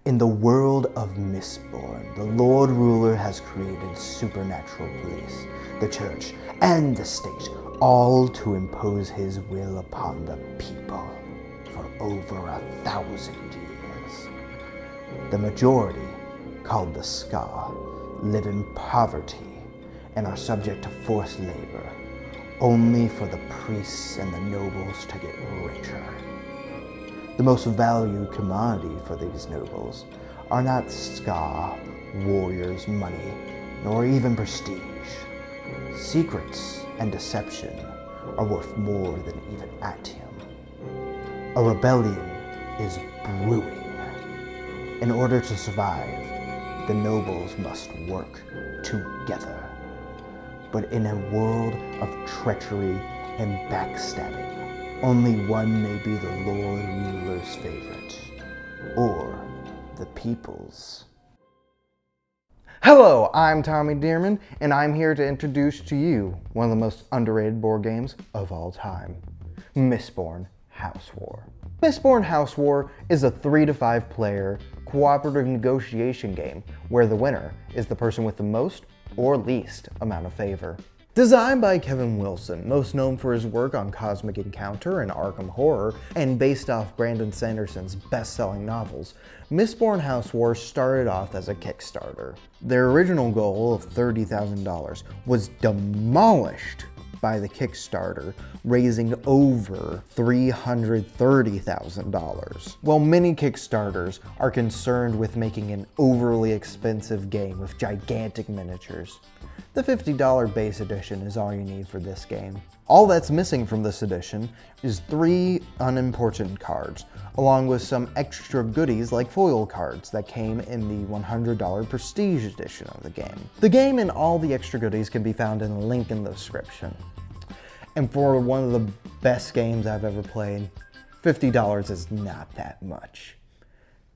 In the world of Mistborn, the Lord Ruler has created supernatural police, the church, and the state, all to impose his will upon the people for over 1,000 years. The majority, called the Ska, live in poverty and are subject to forced labor, only for the priests and the nobles to get richer. The most valued commodity for these nobles are not Ska, warriors, money, nor even prestige. Secrets and deception are worth more than even atium. A rebellion is brewing. In order to survive, the nobles must work together. But in a world of treachery and backstabbing, only one may be the Lord Ruler's favorite, or the people's. Hello, I'm Tommy Dearmond, and I'm here to introduce to you one of the most underrated board games of all time, Mistborn House War. Mistborn House War is a 3 to 5 player cooperative negotiation game where the winner is the person with the most or least amount of favor. Designed by Kevin Wilson, most known for his work on Cosmic Encounter and Arkham Horror, and based off Brandon Sanderson's best-selling novels, Mistborn House War started off as a Kickstarter. Their original goal of $30,000 was demolished by the Kickstarter, raising over $330,000. While many Kickstarters are concerned with making an overly expensive game with gigantic miniatures, the $50 base edition is all you need for this game. All that's missing from this edition is 3 unimportant cards, along with some extra goodies like foil cards that came in the $100 Prestige edition of the game. The game and all the extra goodies can be found in a link in the description. And for one of the best games I've ever played, $50 is not that much,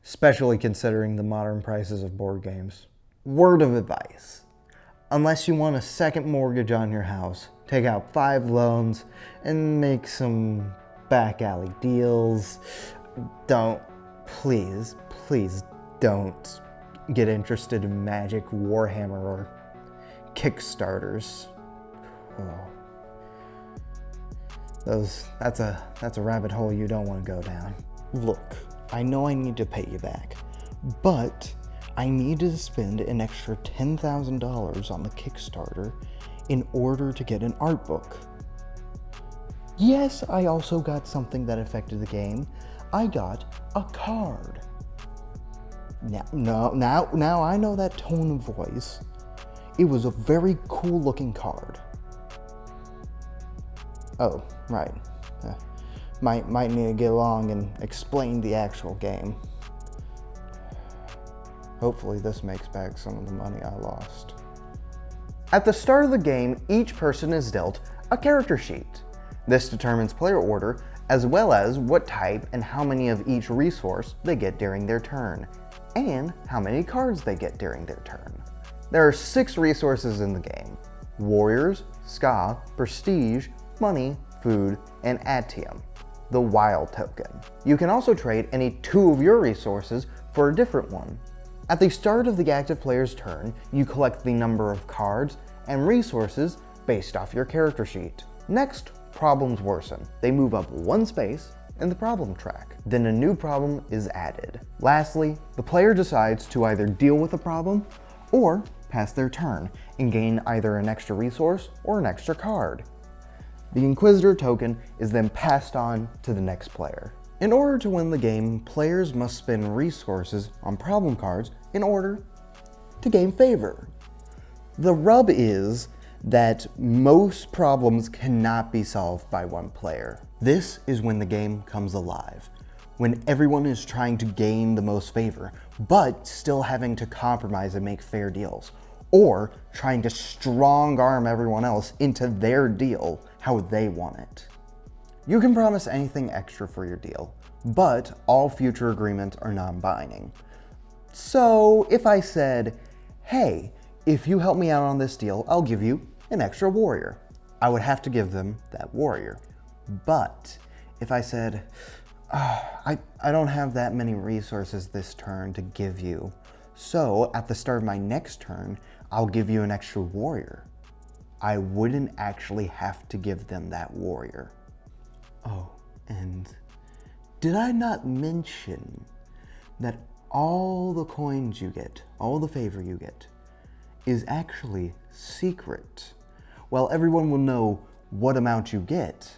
especially considering the modern prices of board games. Word of advice. Unless you want a second mortgage on your house, take out 5 loans and make some back alley deals. Please don't get interested in Magic, Warhammer, or Kickstarters. That's a rabbit hole you don't want to go down. Look, I know I need to pay you back, but I needed to spend an extra $10,000 on the Kickstarter in order to get an art book. Yes, I also got something that affected the game. I got a card. Now I know that tone of voice. It was a very cool looking card. Oh, right. Might need to get along and explain the actual game. Hopefully this makes back some of the money I lost. At the start of the game, each person is dealt a character sheet. This determines player order, as well as what type and how many of each resource they get during their turn, and how many cards they get during their turn. There are 6 resources in the game: warriors, Ska, prestige, money, food, and atium, the wild token. You can also trade any 2 of your resources for a different one. At the start of the active player's turn, you collect the number of cards and resources based off your character sheet. Next, problems worsen. They move up 1 space in the problem track. Then a new problem is added. Lastly, the player decides to either deal with the problem or pass their turn and gain either an extra resource or an extra card. The Inquisitor token is then passed on to the next player. In order to win the game, players must spend resources on problem cards in order to gain favor. The rub is that most problems cannot be solved by one player. This is when the game comes alive, when everyone is trying to gain the most favor, but still having to compromise and make fair deals, or trying to strong-arm everyone else into their deal how they want it. You can promise anything extra for your deal, but all future agreements are non-binding. So if I said, hey, if you help me out on this deal, I'll give you an extra warrior, I would have to give them that warrior. But if I said, I don't have that many resources this turn to give you. So at the start of my next turn, I'll give you an extra warrior. I wouldn't actually have to give them that warrior. Oh, and did I not mention that all the coins you get, all the favor you get, is actually secret? While everyone will know what amount you get,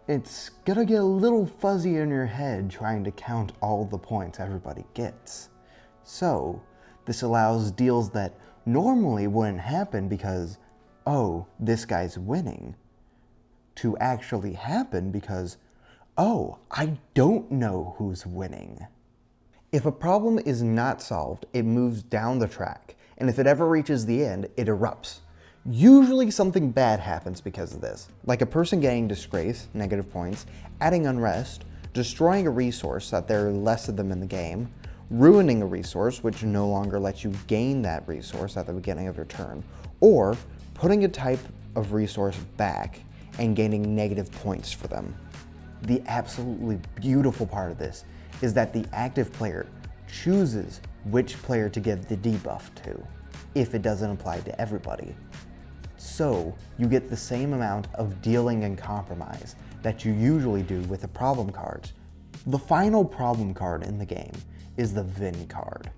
it's gonna get a little fuzzy in your head trying to count all the points everybody gets. So, this allows deals that normally wouldn't happen because, oh, this guy's winning, to actually happen because, oh, I don't know who's winning. If a problem is not solved, it moves down the track, and if it ever reaches the end, it erupts. Usually something bad happens because of this, like a person getting disgrace, negative points, adding unrest, destroying a resource that there are less of them in the game, ruining a resource which no longer lets you gain that resource at the beginning of your turn, or putting a type of resource back and gaining negative points for them. The absolutely beautiful part of this is that the active player chooses which player to give the debuff to, if it doesn't apply to everybody. So you get the same amount of dealing and compromise that you usually do with the problem cards. The final problem card in the game is the Vin card.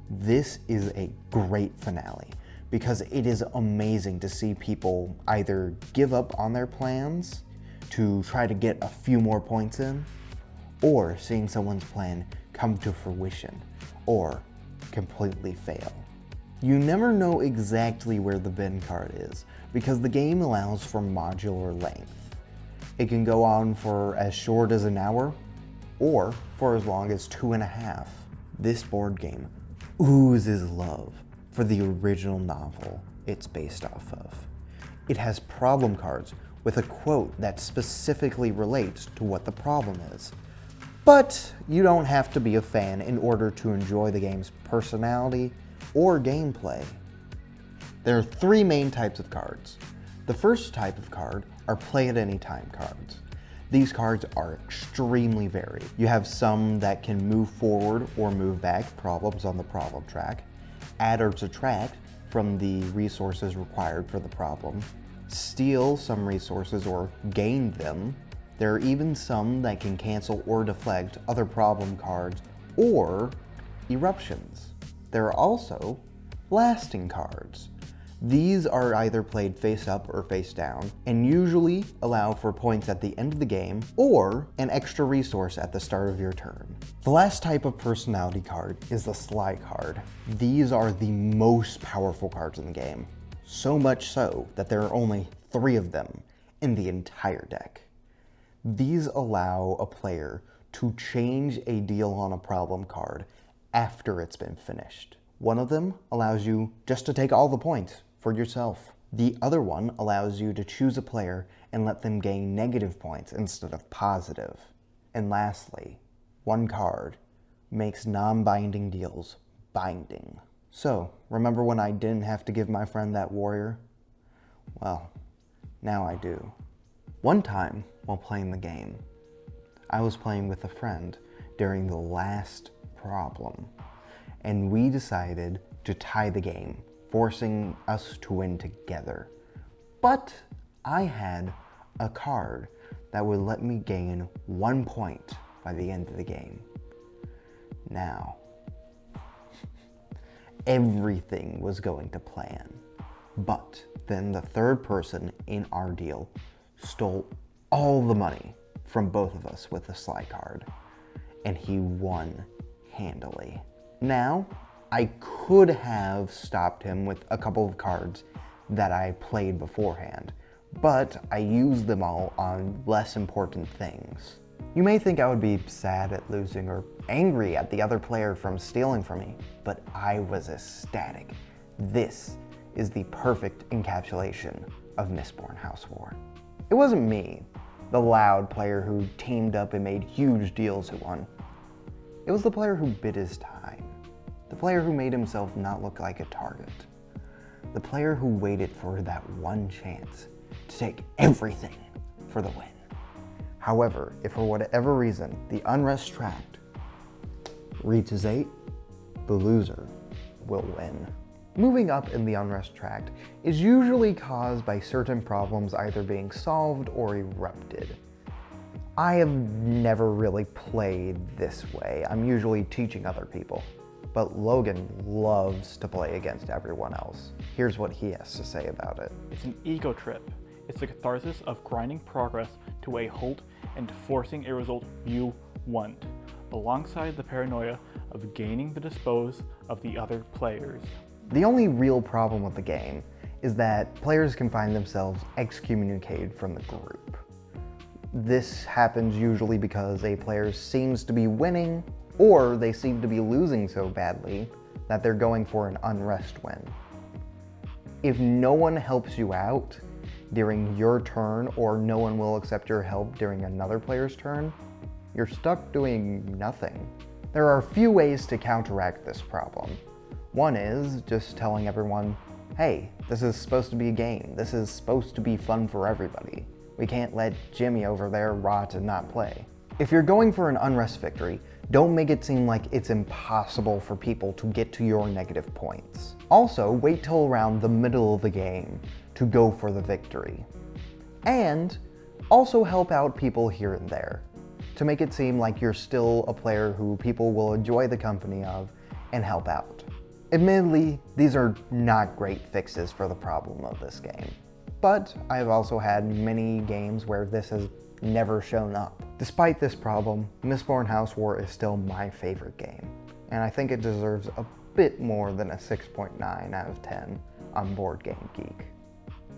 This is a great finale because it is amazing to see people either give up on their plans to try to get a few more points in, or seeing someone's plan come to fruition or completely fail. You never know exactly where the Vin card is because the game allows for modular length. It can go on for as short as an hour or for as long as 2.5. This board game oozes love for the original novel it's based off of. It has problem cards with a quote that specifically relates to what the problem is. But you don't have to be a fan in order to enjoy the game's personality or gameplay. There are 3 main types of cards. The first type of card are play at any time cards. These cards are extremely varied. You have some that can move forward or move back problems on the problem track, add or subtract from the resources required for the problem, steal some resources or gain them. There are even some that can cancel or deflect other problem cards or eruptions. There are also lasting cards. These are either played face up or face down, and usually allow for points at the end of the game, or an extra resource at the start of your turn. The last type of personality card is the Sly card. These are the most powerful cards in the game, so much so that there are only 3 of them in the entire deck. These allow a player to change a deal on a problem card after it's been finished. One of them allows you just to take all the points for yourself. The other one allows you to choose a player and let them gain negative points instead of positive. And lastly, one card makes non-binding deals binding. So, remember when I didn't have to give my friend that warrior? Well, now I do. One time, while playing the game, I was playing with a friend during the last problem, and we decided to tie the game, forcing us to win together. But I had a card that would let me gain 1 point by the end of the game. Now, everything was going to plan, but then the third person in our deal stole all the money from both of us with the Sly card, and he won handily. Now, I could have stopped him with a couple of cards that I played beforehand, but I used them all on less important things. You may think I would be sad at losing or angry at the other player from stealing from me, but I was ecstatic. This is the perfect encapsulation of Mistborn House War. It wasn't me, the loud player who teamed up and made huge deals who won. It was the player who bid his time. The player who made himself not look like a target. The player who waited for that one chance to take everything for the win. However, if for whatever reason the unrest tract reaches 8, the loser will win. Moving up in the unrest tract is usually caused by certain problems either being solved or erupted. I have never really played this way. I'm usually teaching other people. But Logan loves to play against everyone else. Here's what he has to say about it. It's an ego trip. It's the catharsis of grinding progress to a halt and forcing a result you want, alongside the paranoia of gaining the dispose of the other players. The only real problem with the game is that players can find themselves excommunicated from the group. This happens usually because a player seems to be winning, or they seem to be losing so badly that they're going for an unrest win. If no one helps you out during your turn, or no one will accept your help during another player's turn, you're stuck doing nothing. There are a few ways to counteract this problem. One is just telling everyone, hey, this is supposed to be a game. This is supposed to be fun for everybody. We can't let Jimmy over there rot and not play. If you're going for an unrest victory, don't make it seem like it's impossible for people to get to your negative points. Also, wait till around the middle of the game to go for the victory. And also help out people here and there to make it seem like you're still a player who people will enjoy the company of and help out. Admittedly, these are not great fixes for the problem of this game, but I've also had many games where this has never shown up. Despite this problem, Mistborn House War is still my favorite game, and I think it deserves a bit more than a 6.9 out of 10 on Board Game Geek.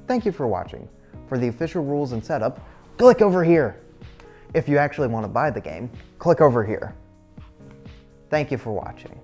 Thank you for watching. For the official rules and setup, click over here. If you actually want to buy the game, click over here. Thank you for watching.